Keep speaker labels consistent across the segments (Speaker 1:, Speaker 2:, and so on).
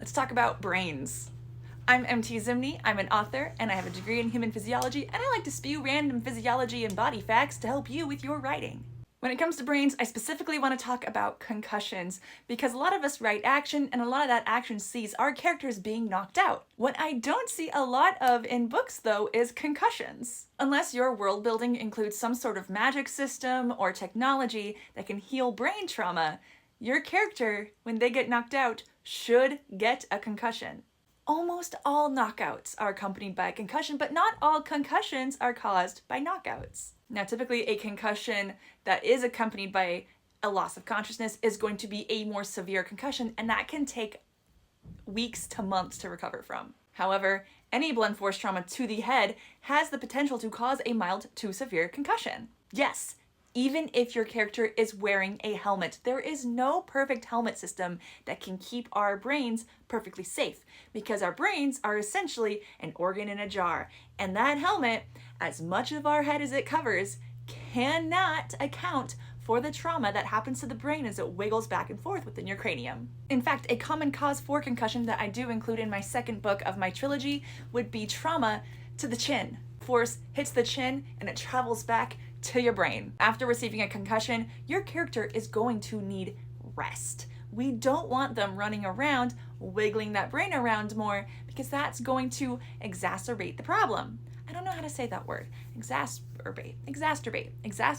Speaker 1: Let's talk about brains. I'm MT Zimney, I'm an author, and I have a degree in human physiology, and I like to spew random physiology and body facts to help you with your writing. When it comes to brains, I specifically want to talk about concussions, because a lot of us write action, and a lot of that action sees our characters being knocked out. What I don't see a lot of in books, though, is concussions. Unless your world building includes some sort of magic system or technology that can heal brain trauma, your character, when they get knocked out, should get a concussion. Almost all knockouts are accompanied by a concussion, but not all concussions are caused by knockouts. Now, typically a concussion that is accompanied by a loss of consciousness is going to be a more severe concussion, and that can take weeks to months to recover from. However, any blunt force trauma to the head has the potential to cause a mild to severe concussion. Yes, even if your character is wearing a helmet, there is no perfect helmet system that can keep our brains perfectly safe, because our brains are essentially an organ in a jar, and that helmet, as much of our head as it covers, cannot account for the trauma that happens to the brain as it wiggles back and forth within your cranium. In fact, a common cause for concussion that I do include in my second book of my trilogy would be trauma to the chin. Force hits the chin and it travels back to your brain. After receiving a concussion, your character is going to need rest. We don't want them running around, wiggling that brain around more, because that's going to exacerbate the problem. I don't know how to say that word. Exacerbate. Doesn't matter.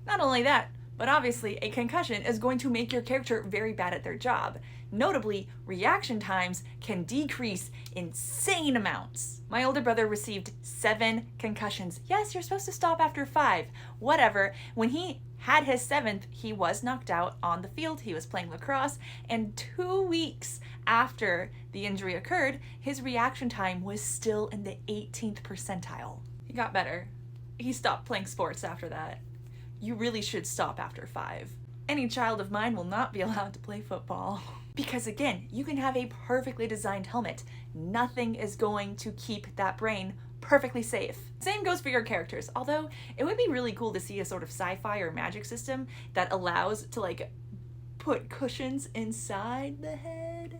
Speaker 1: Not only that, but obviously a concussion is going to make your character very bad at their job. Notably, reaction times can decrease insane amounts. My older brother received 7 concussions. Yes, you're supposed to stop after 5. Whatever. When he had his 7th, he was knocked out on the field. He was playing lacrosse, and 2 weeks after the injury occurred, his reaction time was still in the 18th percentile. He got better. He stopped playing sports after that. You really should stop after 5. Any child of mine will not be allowed to play football. Because again, you can have a perfectly designed helmet. Nothing is going to keep that brain perfectly safe. Same goes for your characters, although it would be really cool to see a sort of sci-fi or magic system that allows to put cushions inside the head.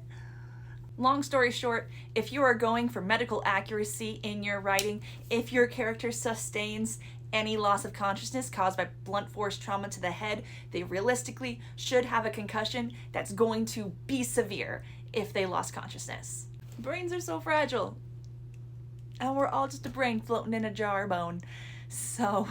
Speaker 1: Long story short, if you are going for medical accuracy in your writing, if your character sustains any loss of consciousness caused by blunt force trauma to the head, they realistically should have a concussion that's going to be severe if they lost consciousness. Brains are so fragile, and we're all just a brain floating in a jar bone. So